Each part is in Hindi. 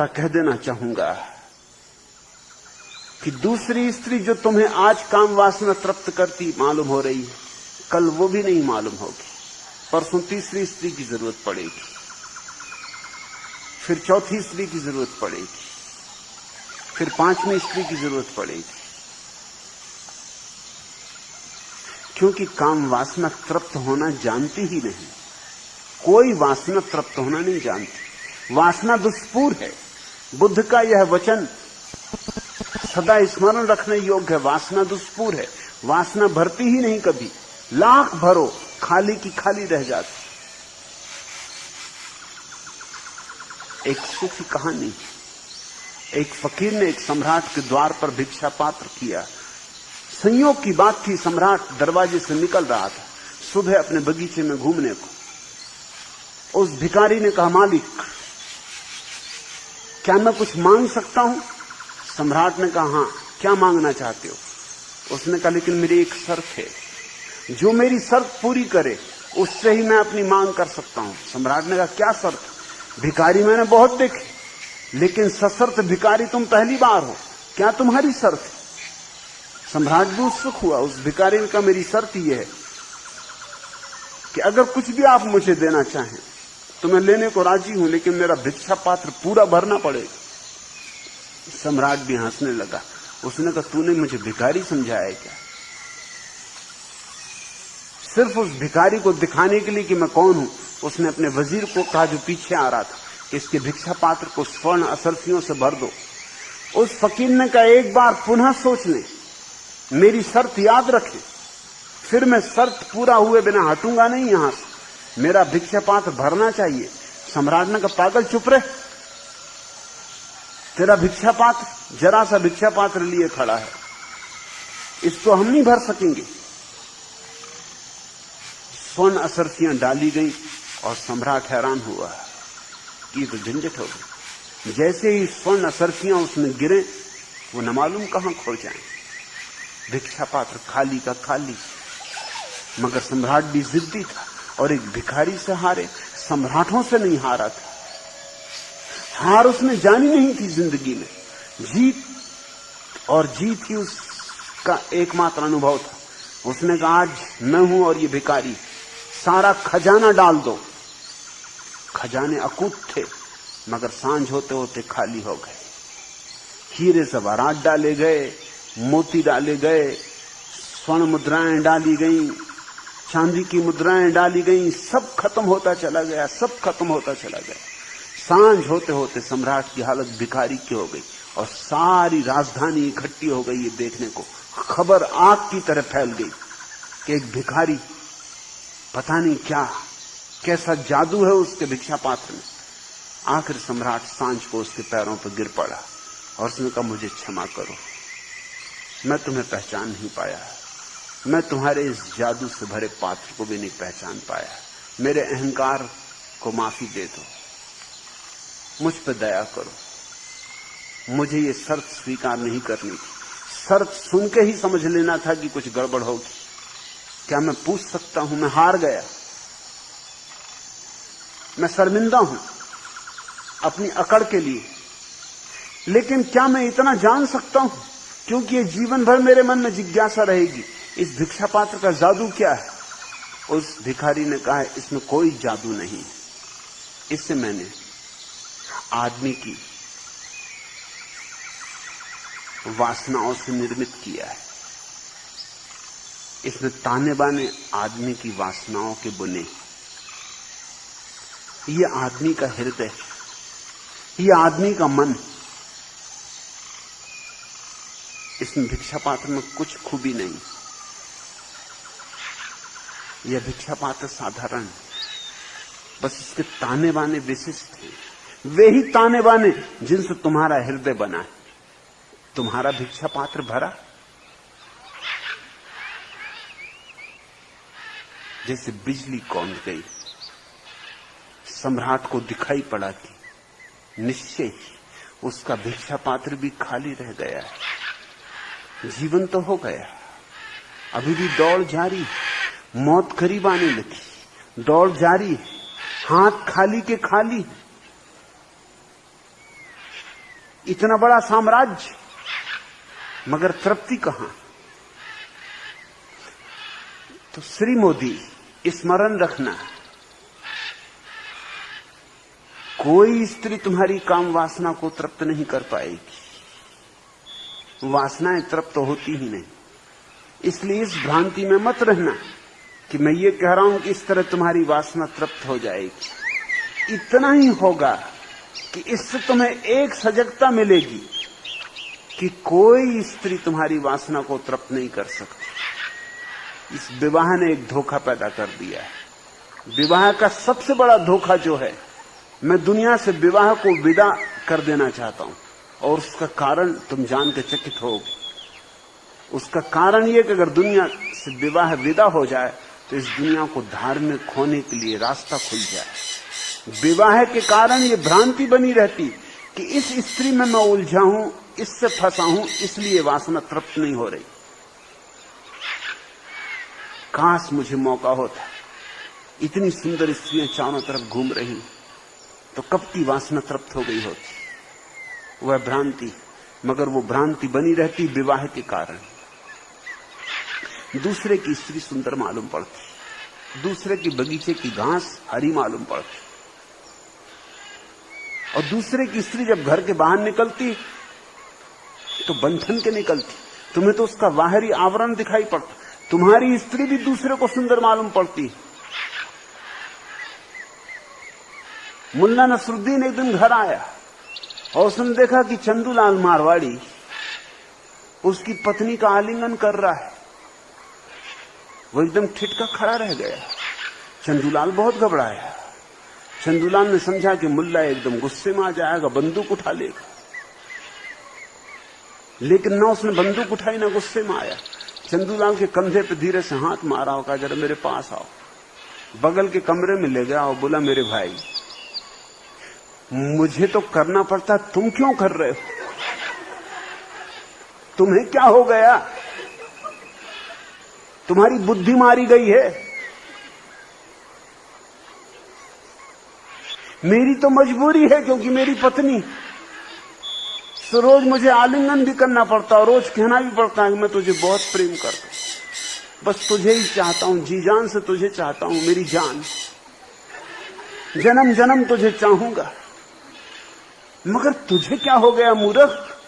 सौता कह देना चाहूंगा कि दूसरी स्त्री जो तुम्हें आज काम वासना तृप्त करती मालूम हो रही है, कल वो भी नहीं मालूम होगी। परसों तीसरी स्त्री की जरूरत पड़ेगी, फिर चौथी स्त्री की जरूरत पड़ेगी, फिर पांचवी स्त्री की जरूरत पड़ेगी। क्योंकि काम वासना तृप्त होना जानती ही नहीं। कोई वासना तृप्त होना नहीं जानती। वासना दुष्पूर है। बुद्ध का यह वचन सदा स्मरण रखने योग्य है। वासना दुष्पूर है। वासना भरती ही नहीं कभी। लाख भरो, खाली की खाली रह जाती। एक सूफी कहानी, एक फकीर ने एक सम्राट के द्वार पर भिक्षा पात्र किया। संयोग की बात थी, सम्राट दरवाजे से निकल रहा था सुबह अपने बगीचे में घूमने को। उस भिखारी ने कहा, मालिक क्या मैं कुछ मांग सकता हूं? सम्राट ने कहा, हां, क्या मांगना चाहते हो? उसने कहा, लेकिन मेरी एक शर्त है, जो मेरी शर्त पूरी करे उससे ही मैं अपनी मांग कर सकता हूं। सम्राट ने कहा, क्या शर्त? भिखारी मैंने बहुत देखे, लेकिन सशर्त भिखारी तुम पहली बार हो, क्या तुम्हारी शर्त है? सम्राट भी उत्सुक हुआ। उस भिखारी ने कहा, मेरी शर्त यह है कि अगर कुछ भी आप मुझे देना चाहें तो मैं लेने को राजी हूं, लेकिन मेरा भिक्षा पात्र पूरा भरना पड़ेगा। सम्राट भी हंसने लगा। उसने कहा, तूने मुझे भिखारी समझाया है क्या? सिर्फ उस भिखारी को दिखाने के लिए कि मैं कौन हूं, उसने अपने वजीर को कहा जो पीछे आ रहा था, इसके भिक्षा पात्र को स्वर्ण असरफियों से भर दो। उस फकीर ने कहा, एक बार पुनः सोच ले, मेरी शर्त याद रखें, फिर मैं शर्त पूरा हुए बिना हटूंगा नहीं यहां से। मेरा भिक्षा पात्र भरना चाहिए। सम्राट ने कहा, पागल चुप रहे, तेरा भिक्षा पात्र जरा सा भिक्षा पात्र लिए खड़ा है, इसको हम नहीं भर सकेंगे। स्वर्ण असरफियां डाली गई और सम्राट हैरान हुआ कि ये तो झंझट हो गई। जैसे ही स्वर्ण असरफियां उसमें गिरे, वो न मालूम कहां खो जाएं। भिक्षा पात्र खाली का खाली। मगर सम्राट भी जिद्दी था और एक भिखारी से हारे, सम्राटों से नहीं हारा था। हार उसने जानी नहीं थी जिंदगी में। जीत और जीत ही उसका एकमात्र अनुभव था। उसने कहा, आज मैं हूं और ये भिखारी, सारा खजाना डाल दो। खजाने अकूत थे, मगर सांझ होते होते खाली हो गए। हीरे जवाहरात डाले गए, मोती डाले गए, स्वर्ण मुद्राएं डाली गईं, चांदी की मुद्राएं डाली गईं, सब खत्म होता चला गया, सब खत्म होता चला गया। सांझ होते होते सम्राट की हालत भिखारी की हो गई और सारी राजधानी इकट्ठी हो गई ये देखने को। खबर आग की तरह फैल गई कि एक भिखारी, पता नहीं क्या, कैसा जादू है उसके भिक्षा पात्र में। आखिर सम्राट सांझ को उसके पैरों पर गिर पड़ा और उसने कहा, मुझे क्षमा करो, मैं तुम्हें पहचान नहीं पाया, मैं तुम्हारे इस जादू से भरे पात्र को भी नहीं पहचान पाया। मेरे अहंकार को माफी दे दो, मुझ पर दया करो। मुझे ये शर्त स्वीकार नहीं करनी थी। शर्त सुन के ही समझ लेना था कि कुछ गड़बड़ होगी। क्या मैं पूछ सकता हूं? मैं हार गया, मैं शर्मिंदा हूं अपनी अकड़ के लिए। लेकिन क्या मैं इतना जान सकता हूं, क्योंकि ये जीवन भर मेरे मन में जिज्ञासा रहेगी, इस भिक्षा पात्र का जादू क्या है? उस भिखारी ने कहा, इसमें कोई जादू नहीं, इससे मैंने आदमी की वासनाओं से निर्मित किया है। इसमें ताने बाने आदमी की वासनाओं के बुने। ये आदमी का हृदय, ये आदमी का मन। इसमें भिक्षा पात्र में कुछ खूबी नहीं। यह भिक्षा पात्र साधारण, बस इसके ताने बाने विशिष्ट थे। वे ही ताने बाने जिनसे तुम्हारा हृदय बना है। तुम्हारा भिक्षा पात्र भरा, जैसे बिजली कौंध गई। सम्राट को दिखाई पड़ा कि निश्चय ही उसका भिक्षा पात्र भी खाली रह गया है। जीवन तो हो गया, अभी भी दौड़ जारी, मौत करीब आने लगी, दौड़ जारी, हाथ खाली के खाली। इतना बड़ा साम्राज्य, मगर तृप्ति कहां? तो श्री मोदी, स्मरण रखना, कोई स्त्री तुम्हारी काम वासना को तृप्त नहीं कर पाएगी। वासनाएं तृप्त होती ही नहीं। इसलिए इस भ्रांति में मत रहना कि मैं ये कह रहा हूं कि इस तरह तुम्हारी वासना तृप्त हो जाएगी। इतना ही होगा कि इससे तुम्हें एक सजगता मिलेगी कि कोई स्त्री तुम्हारी वासना को तृप्त नहीं कर सकती। इस विवाह ने एक धोखा पैदा कर दिया है। विवाह का सबसे बड़ा धोखा जो है, मैं दुनिया से विवाह को विदा कर देना चाहता हूं, और उसका कारण तुम जान के चकित होगे। उसका कारण यह कि अगर दुनिया से विवाह विदा हो जाए तो इस दुनिया को धार्मिक होने के लिए रास्ता खुल जाए। विवाह के कारण ये भ्रांति बनी रहती कि इस स्त्री में मैं उलझा हूं, इससे फंसा हूं, इसलिए वासना तृप्त नहीं हो रही। काश मुझे मौका होता, इतनी सुंदर स्त्रियां चारों तरफ घूम रही तो कब की वासना तृप्त हो गई होती। वह भ्रांति, मगर वो भ्रांति बनी रहती विवाह के कारण। दूसरे की स्त्री सुंदर मालूम पड़ती, दूसरे की बगीचे की घास हरी मालूम पड़ती, और दूसरे की स्त्री जब घर के बाहर निकलती तो बंधन के निकलती। तुम्हें तो उसका बाहरी आवरण दिखाई पड़ता। तुम्हारी स्त्री भी दूसरे को सुंदर मालूम पड़ती। मुल्ला नसरुद्दीन एक दिन घर आया और उसने देखा कि चंदूलाल मारवाड़ी उसकी पत्नी का आलिंगन कर रहा है। वो एकदम ठिठका खड़ा रह गया। चंदूलाल बहुत घबराया। चंदूलाल ने समझा कि मुल्ला एकदम गुस्से में आ जाएगा, बंदूक उठा लेगा, लेकिन ना उसने बंदूक उठाई ना गुस्से में आया। चंदूलाल के कंधे पे धीरे से हाथ मारा और कहा, जरा मेरे पास आओ। बगल के कमरे में ले गया और बोला, मेरे भाई, मुझे तो करना पड़ता, तुम क्यों कर रहे हो? तुम्हें क्या हो गया? तुम्हारी बुद्धि मारी गई है। मेरी तो मजबूरी है, क्योंकि मेरी पत्नी तो रोज मुझे आलिंगन भी करना पड़ता और रोज कहना भी पड़ता है कि मैं तुझे बहुत प्रेम करता हूं, बस तुझे ही चाहता हूं, जी जान से तुझे चाहता हूं, मेरी जान, जन्म जन्म तुझे चाहूंगा। मगर तुझे क्या हो गया मूर्ख?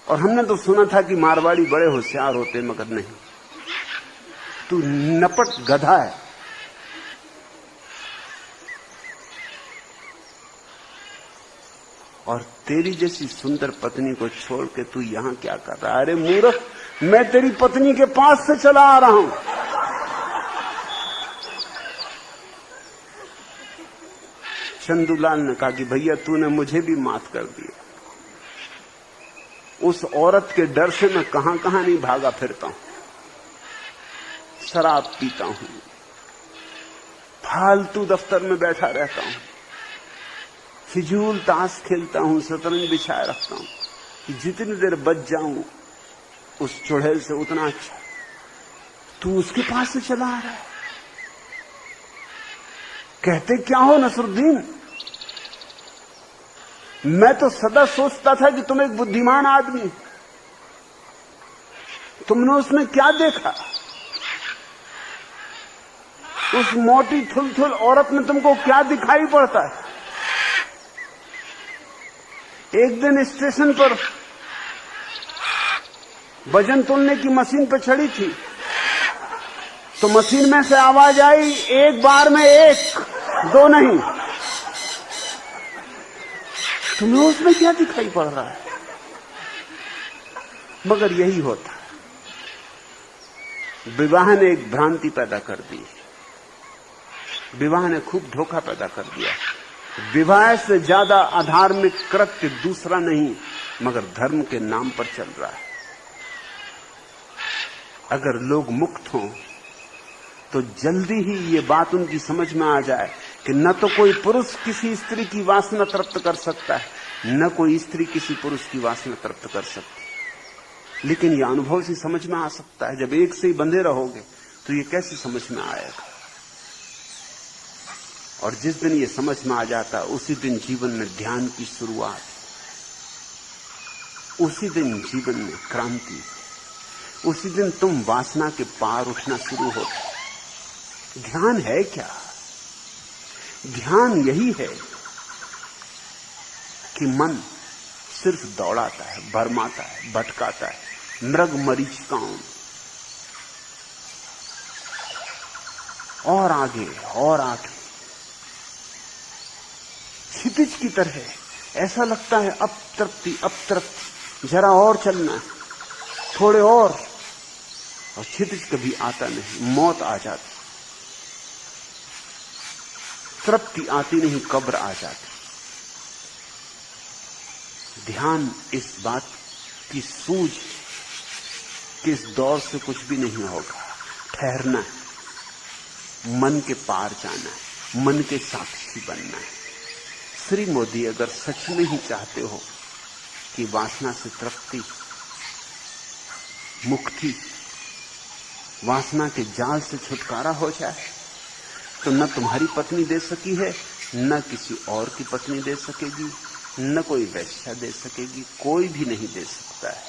और हमने तो सुना था कि मारवाड़ी बड़े होशियार होते, मगर नहीं, तू नपट गधा है। और तेरी जैसी सुंदर पत्नी को छोड़ के तू यहां क्या कर रहा है? अरे मूर्ख, मैं तेरी पत्नी के पास से चला आ रहा हूं। चंदूलाल ने कहा कि भैया तूने मुझे भी माफ कर दिया। उस औरत के डर से मैं कहां कहां नहीं भागा फिरता हूं, शराब पीता हूं, फालतू दफ्तर में बैठा रहता हूं, फिजूल ताश खेलता हूं, शतरंज बिछाए रखता हूं कि जितनी देर बच जाऊं उस चुड़ैल से उतना अच्छा। तू उसके पास से चला आ रहा है। कहते क्या हो नसरुद्दीन? मैं तो सदा सोचता था कि तुम एक बुद्धिमान आदमी, तुमने उसमें क्या देखा? उस मोटी थुलथुल औरत में तुमको क्या दिखाई पड़ता है? एक दिन स्टेशन पर वजन तोलने की मशीन पर चढ़ी थी तो मशीन में से आवाज आई, एक बार में एक, दो नहीं। तुम्हें उसमें क्या दिखाई पड़ रहा है? मगर यही होता है, विवाह ने एक भ्रांति पैदा कर दी। विवाह ने खूब धोखा पैदा कर दिया। विवाह से ज्यादा अधार्मिक कृत्य दूसरा नहीं, मगर धर्म के नाम पर चल रहा है। अगर लोग मुक्त हों तो जल्दी ही ये बात उनकी समझ में आ जाए कि न तो कोई पुरुष किसी स्त्री की वासना तृप्त कर सकता है, न कोई स्त्री किसी पुरुष की वासना तृप्त कर सकती। लेकिन यह अनुभव से समझ में आ सकता है। जब एक से ही बंधे रहोगे तो ये कैसे समझ में आएगा? और जिस दिन ये समझ में आ जाता, उसी दिन जीवन में ध्यान की शुरुआत। उसी दिन जीवन में क्रांति, उसी दिन तुम वासना के पार उठना शुरू होता। ध्यान है क्या? ध्यान यही है कि मन सिर्फ दौड़ाता है, भरमाता है, भटकाता है, मृग मरीचिकाओं और आगे और आगे, क्षितिज की तरह। ऐसा लगता है अब तृप्ति, अब तृप्ति, जरा और चलना है, थोड़े और क्षितिज कभी आता नहीं, मौत आ जाती, तृप्ति आती नहीं, कब्र आ जाती। ध्यान इस बात की सूझ कि इस दौर से कुछ भी नहीं होगा, ठहरना है, मन के पार जाना है, मन के साक्षी बनना है। श्री मोदी अगर सच में ही चाहते हो कि वासना से तृप्ति, मुक्ति, वासना के जाल से छुटकारा हो जाए, तो न तुम्हारी पत्नी दे सकी है, न किसी और की पत्नी दे सकेगी, न कोई वैश्या दे सकेगी, कोई भी नहीं दे सकता है।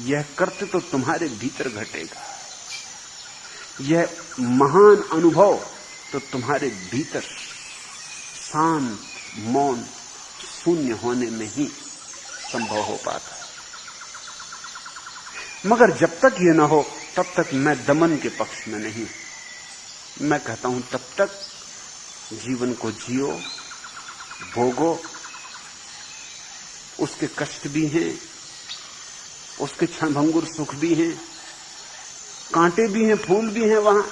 यह कर्तव्य तो तुम्हारे भीतर घटेगा, यह महान अनुभव तो तुम्हारे भीतर शांत, मौन, शून्य होने में ही संभव हो पाता है। मगर जब तक ये न हो तब तक मैं दमन के पक्ष में नहीं। मैं कहता हूं तब तक जीवन को जियो, भोगो, उसके कष्ट भी हैं, उसके क्षणभंगुर सुख भी हैं, कांटे भी हैं, फूल भी हैं, वहां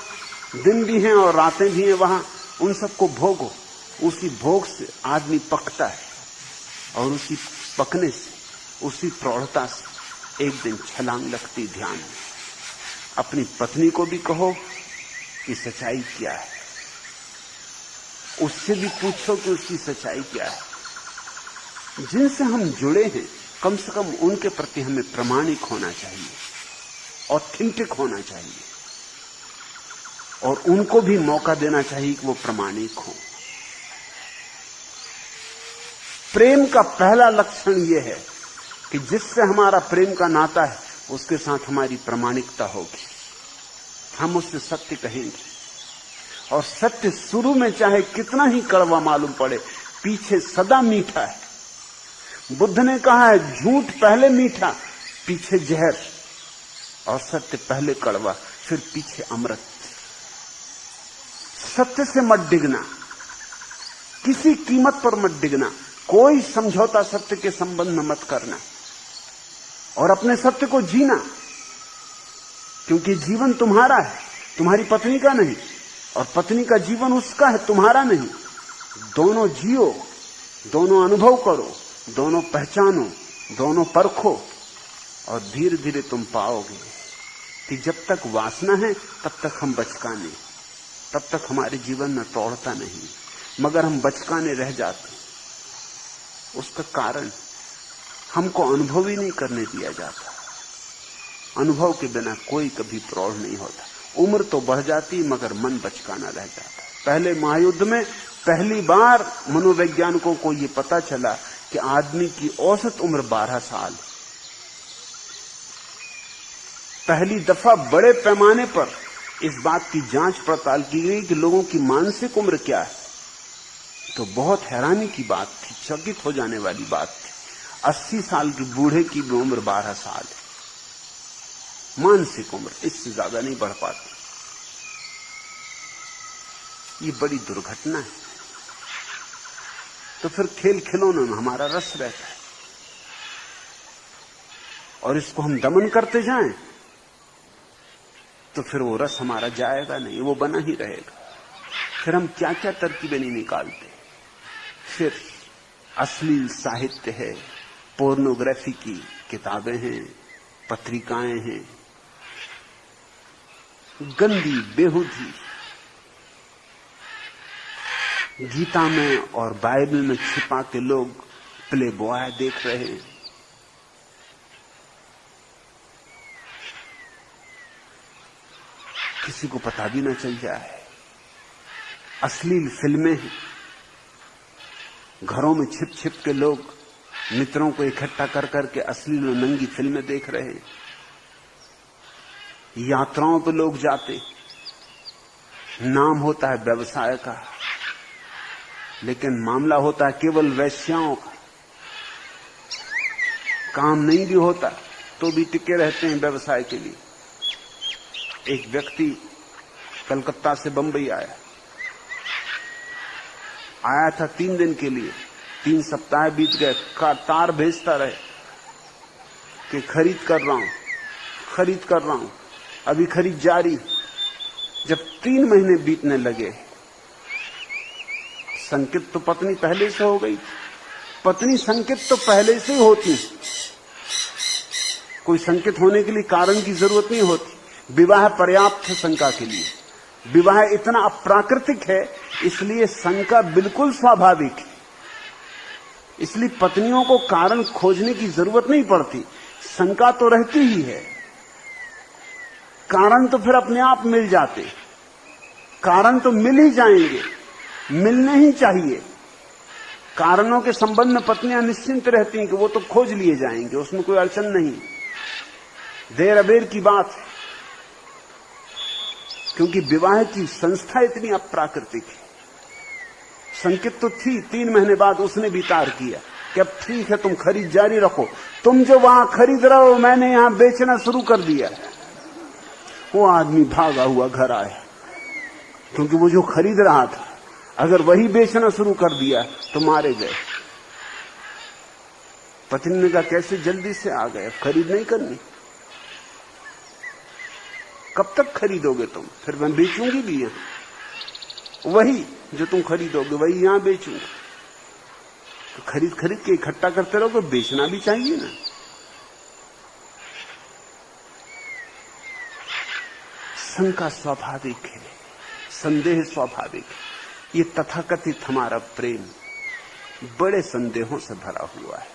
दिन भी हैं और रातें भी हैं, वहां उन सबको भोगो। उसी भोग से आदमी पकता है और उसी पकने से, उसी प्रौढ़ता से एक दिन छलांग लगती ध्यान में। अपनी पत्नी को भी कहो कि सच्चाई क्या है, उससे भी पूछो कि उसकी सच्चाई क्या है। जिनसे हम जुड़े हैं कम से कम उनके प्रति हमें प्रामाणिक होना चाहिए, ऑथेंटिक होना चाहिए, और उनको भी मौका देना चाहिए कि वो प्रामाणिक हो। प्रेम का पहला लक्षण यह है कि जिससे हमारा प्रेम का नाता है उसके साथ हमारी प्रामाणिकता होगी। हम उससे सत्य कहेंगे, और सत्य शुरू में चाहे कितना ही कड़वा मालूम पड़े, पीछे सदा मीठा है। बुद्ध ने कहा है झूठ पहले मीठा, पीछे जहर, और सत्य पहले कड़वा, फिर पीछे अमृत। सत्य से मत डिगना, किसी कीमत पर मत डिगना, कोई समझौता सत्य के संबंध में मत करना, और अपने सत्य को जीना, क्योंकि जीवन तुम्हारा है, तुम्हारी पत्नी का नहीं, और पत्नी का जीवन उसका है, तुम्हारा नहीं। दोनों जियो, दोनों अनुभव करो, दोनों पहचानो, दोनों परखो, और धीरे धीरे तुम पाओगे कि जब तक वासना है तब तक हम बचकाने, तब तक हमारे जीवन में प्रौढ़ता नहीं, मगर हम बचकाने रह जाते। उसका कारण हमको अनुभव ही नहीं करने दिया जाता। अनुभव के बिना कोई कभी प्रौढ़ नहीं होता। उम्र तो बढ़ जाती मगर मन बचकाना रह जाता। पहले महायुद्ध में पहली बार मनोवैज्ञानिकों को यह पता चला कि आदमी की औसत उम्र 12 साल। पहली दफा बड़े पैमाने पर इस बात की जांच पड़ताल की गई कि लोगों की मानसिक उम्र क्या है, तो बहुत हैरानी की बात थी, चकित हो जाने वाली बात थी। 80 साल के बूढ़े की भी उम्र 12 साल है। मानसिक उम्र इससे ज्यादा नहीं बढ़ पाती। ये बड़ी दुर्घटना है। तो फिर खेल खिलौनों में हमारा रस रहता है, और इसको हम दमन करते जाएं तो फिर वो रस हमारा जाएगा नहीं, वो बना ही रहेगा। फिर हम क्या क्या तरकीबें नहीं निकालते। फिर अश्लील साहित्य है, पोर्नोग्राफी की किताबें हैं, पत्रिकाएं हैं, गंदी बेहुदी। गीता में और बाइबल में छिपा के लोग प्ले बॉय देख रहे हैं। किसी को पता भी ना चल जाए। अश्लील फिल्में हैं, घरों में छिप छिप के लोग मित्रों को इकट्ठा कर करके अश्लील और नंगी फिल्में देख रहे हैं, यात्राओं पर लोग जाते, नाम होता है व्यवसाय का, लेकिन मामला होता है केवल वेश्याओं का। काम नहीं भी होता तो भी टिके रहते हैं व्यवसाय के लिए। एक व्यक्ति कलकत्ता से बंबई आया था 3 दिन के लिए। 3 सप्ताह बीत गए, तार भेजता रहे कि खरीद कर रहा हूं, अभी खरीद जारी। जब 3 महीने बीतने लगे, संकित तो पत्नी पहले से हो गई। पत्नी संकित तो पहले से ही होती, कोई संकित होने के लिए कारण की जरूरत नहीं होती। विवाह पर्याप्त है शंका के लिए। विवाह इतना अप्राकृतिक है, इसलिए शंका बिल्कुल स्वाभाविक है। इसलिए पत्नियों को कारण खोजने की जरूरत नहीं पड़ती, शंका तो रहती ही है। कारण तो फिर अपने आप मिल जाते, कारण तो मिल ही जाएंगे, मिलने ही चाहिए। कारणों के संबंध में पत्नियां निश्चिंत रहती हैं कि वो तो खोज लिए जाएंगे, उसमें कोई अड़चन नहीं। देर अबेर की बात है, क्योंकि विवाह की संस्था इतनी अप्राकृतिक है। संकित तो थी, 3 महीने बाद उसने भी तार किया कि अब ठीक है, तुम खरीद जारी रखो। तुम जो वहां खरीद रहे हो, मैंने यहां बेचना शुरू कर दिया। वो आदमी भागा हुआ घर आया, क्योंकि वो जो खरीद रहा था अगर वही बेचना शुरू कर दिया तो मारे गए। पत्नी ने कहा कैसे जल्दी से आ गए, खरीद नहीं करनी। कब तक खरीदोगे तुम? फिर मैं बेचूंगी भी यहां, वही जो तुम खरीदोगे वही यहां बेचूंगा। तो खरीद के इकट्ठा करते रहोगे, बेचना भी चाहिए ना। शंका स्वाभाविक है, संदेह स्वाभाविक है। ये तथाकथित हमारा प्रेम बड़े संदेहों से भरा हुआ है।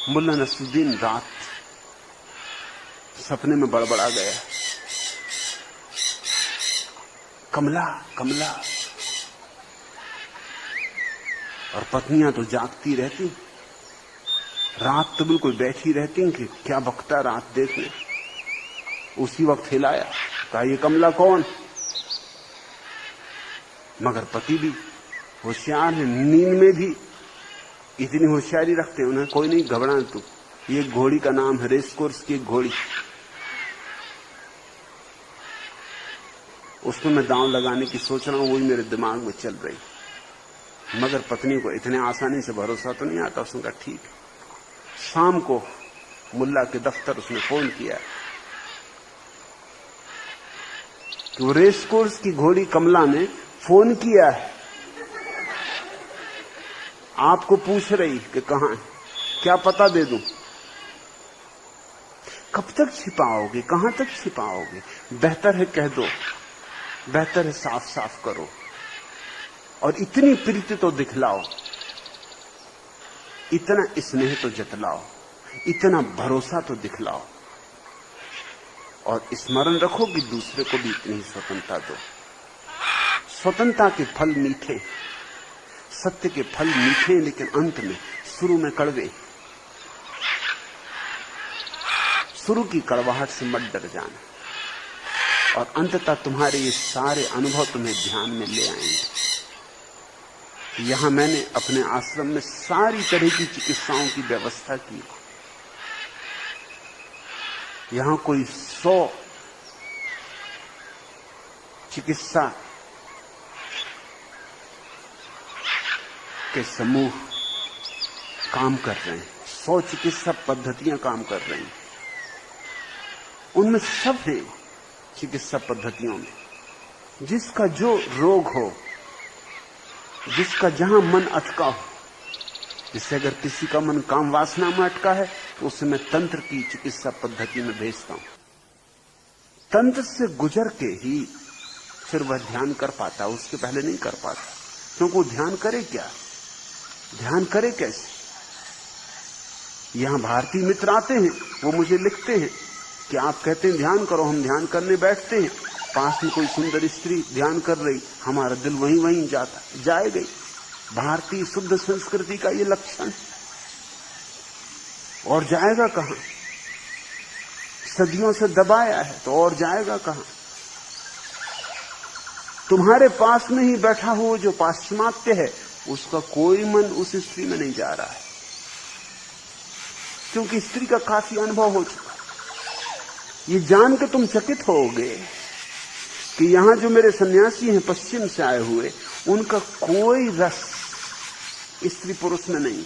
मुल्ला नसरुद्दीन रात सपने में बड़बड़ा गया, कमला कमला, और पत्नियां तो जागती रहती, रात तो बिल्कुल बैठी रहती कि क्या बकता रात देखने। उसी वक्त हिलाया, कहा ये कमला कौन? मगर पति भी होशियार है, नींद में भी इतनी होशियारी रखते हैं। उन्हें कोई नहीं, घबरा तू, ये घोड़ी का नाम है, रेस कोर्स की घोड़ी, उसमें मैं दांव लगाने की सोच रहा हूं, वही मेरे दिमाग में चल रही। मगर पत्नी को इतने आसानी से भरोसा तो नहीं आता। उसने कहा ठीक। शाम को मुल्ला के दफ्तर उसने फोन किया कि वो रेस कोर्स की घोड़ी कमला ने फोन किया है, आपको पूछ रही कि कहां है, क्या पता दे दूं? कब तक छिपाओगे, कहां तक छिपाओगे? बेहतर है कह दो, बेहतर है साफ साफ करो, और इतनी प्रीति तो दिखलाओ, इतना स्नेह तो जतलाओ, इतना भरोसा तो दिखलाओ, और स्मरण रखो कि दूसरे को भी इतनी स्वतंत्रता दो। स्वतंत्रता के फल मीठे, सत्य के फल मीठे, लेकिन अंत में शुरू में कड़वे। शुरू की कड़वाहट से मत डर जाना, और अंततः तुम्हारे ये सारे अनुभव तुम्हें ध्यान में ले आएंगे। यहां मैंने अपने आश्रम में सारी तरह की चिकित्साओं की व्यवस्था की। यहां कोई 100 चिकित्सा के समूह काम कर रहे हैं, 100 चिकित्सा पद्धतियां काम कर रही हैं। उनमें सब है चिकित्सा पद्धतियों में, जिसका जो रोग हो, जिसका जहां मन अटका हो। जिससे अगर किसी का मन काम वासना में अटका है तो उसे मैं तंत्र की चिकित्सा पद्धति में भेजता हूं। तंत्र से गुजर के ही फिर वह ध्यान कर पाता, उसके पहले नहीं कर पाता। क्योंकि वो ध्यान करे क्या, ध्यान करे कैसे? यहां भारतीय मित्र आते हैं, वो मुझे लिखते हैं कि आप कहते हैं ध्यान करो, हम ध्यान करने बैठते हैं, पास में कोई सुंदर स्त्री ध्यान कर रही, हमारा दिल वहीं वहीं जाता, जाएगा। भारतीय शुद्ध संस्कृति का ये लक्षण, और जाएगा कहां? सदियों से दबाया है तो और जाएगा कहां? तुम्हारे पास में ही बैठा हुआ जो पाश्चिमात्य है, उसका कोई मन उस स्त्री में नहीं जा रहा है, क्योंकि स्त्री का काफी अनुभव हो चुका। ये जान के तुम चकित होगे कि यहां जो मेरे सन्यासी हैं पश्चिम से आए हुए, उनका कोई रस स्त्री पुरुष में नहीं।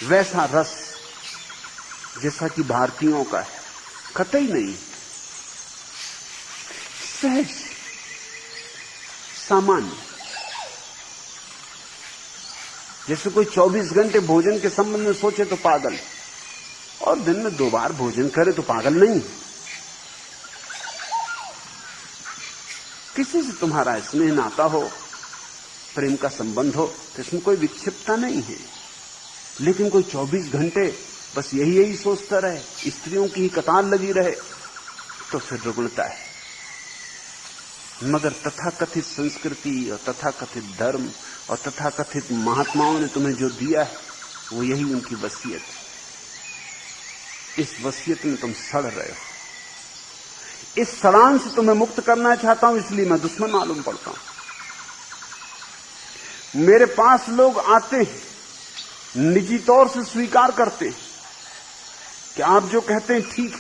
वैसा रस जैसा कि भारतीयों का है, कतई नहीं। सहज, सामान्य, जैसे कोई 24 घंटे भोजन के संबंध में सोचे तो पागल, और दिन में 2 बार भोजन करे तो पागल नहीं। किसी से तुम्हारा स्नेह नाता हो, प्रेम का संबंध हो, तो इसमें कोई विक्षिप्तता नहीं है। लेकिन कोई 24 घंटे बस यही सोचता रहे, स्त्रियों की ही कतार लगी रहे, तो फिर रुग्णता है। मगर तथाकथित संस्कृति और तथाकथित धर्म और तथाकथित महात्माओं ने तुम्हें जो दिया है, वो यही उनकी वसीयत है। इस वसीयत में तुम सड़ रहे हो। इस सड़ान से तुम्हें मुक्त करना चाहता हूं, इसलिए मैं दुश्मन मालूम पड़ता हूं। मेरे पास लोग आते हैं, निजी तौर से स्वीकार करते हैं कि आप जो कहते हैं ठीक,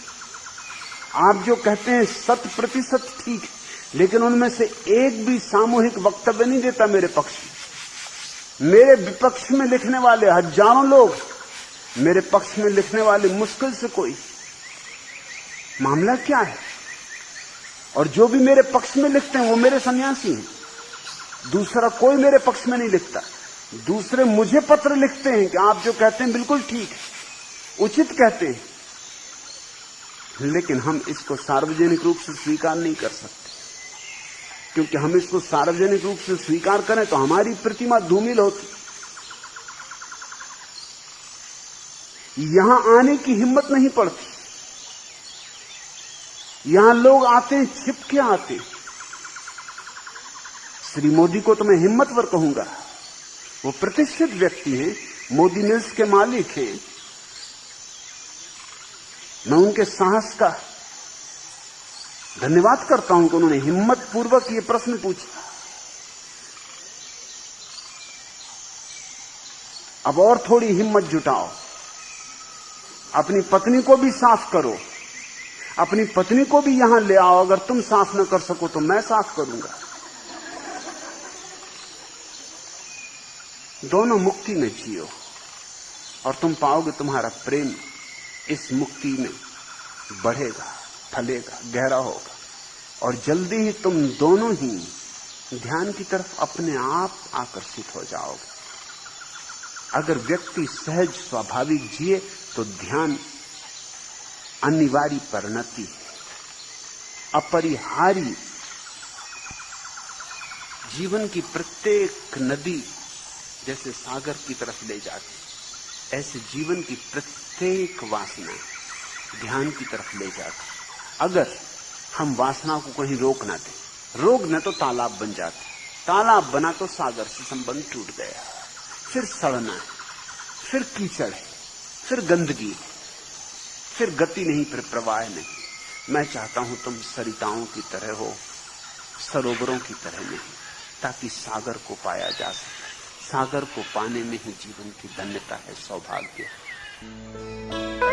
आप जो कहते हैं 100% ठीक, लेकिन उनमें से एक भी सामूहिक वक्तव्य नहीं देता मेरे पक्ष में। मेरे विपक्ष में लिखने वाले हजारों लोग, मेरे पक्ष में लिखने वाले मुश्किल से कोई। मामला क्या है? और जो भी मेरे पक्ष में लिखते हैं वो मेरे सन्यासी हैं, दूसरा कोई मेरे पक्ष में नहीं लिखता। दूसरे मुझे पत्र लिखते हैं कि आप जो कहते हैं बिल्कुल ठीक है, उचित कहते हैं, लेकिन हम इसको सार्वजनिक रूप से स्वीकार नहीं कर सकते, क्योंकि हम इसको सार्वजनिक रूप से स्वीकार करें तो हमारी प्रतिमा धूमिल होती। यहां आने की हिम्मत नहीं पड़ती। यहां लोग आते हैं, छिप के आते हैं। श्री मोदी को तो मैं हिम्मतवर कहूंगा, वो प्रतिष्ठित व्यक्ति हैं, मोदी मिल्स के मालिक हैं। मैं उनके साहस का धन्यवाद करता हूं कि उन्होंने हिम्मत पूर्वक ये प्रश्न पूछा। अब और थोड़ी हिम्मत जुटाओ, अपनी पत्नी को भी साफ करो, अपनी पत्नी को भी यहां ले आओ। अगर तुम साफ न कर सको तो मैं साफ करूंगा। दोनों मुक्ति में जियो और तुम पाओगे तुम्हारा प्रेम इस मुक्ति में बढ़ेगा, फलेगा, गहरा होगा, और जल्दी ही तुम दोनों ही ध्यान की तरफ अपने आप आकर्षित हो जाओगे। अगर व्यक्ति सहज स्वाभाविक जिए तो ध्यान अनिवार्य परिणति, अपरिहार्य। जीवन की प्रत्येक नदी जैसे सागर की तरफ ले जाती, ऐसे जीवन की प्रत्येक वासना ध्यान की तरफ ले जाती। अगर हम वासना को कहीं रोक ना दें, रोक न तो तालाब बन जाते, तालाब बना तो सागर से संबंध टूट गया। फिर सड़ना है, फिर कीचड़ है, फिर गंदगी, फिर गति नहीं, फिर प्रवाह नहीं। मैं चाहता हूं तुम सरिताओं की तरह हो, सरोवरों की तरह नहीं, ताकि सागर को पाया जा सके। सागर को पाने में ही जीवन की धन्यता है, सौभाग्य है।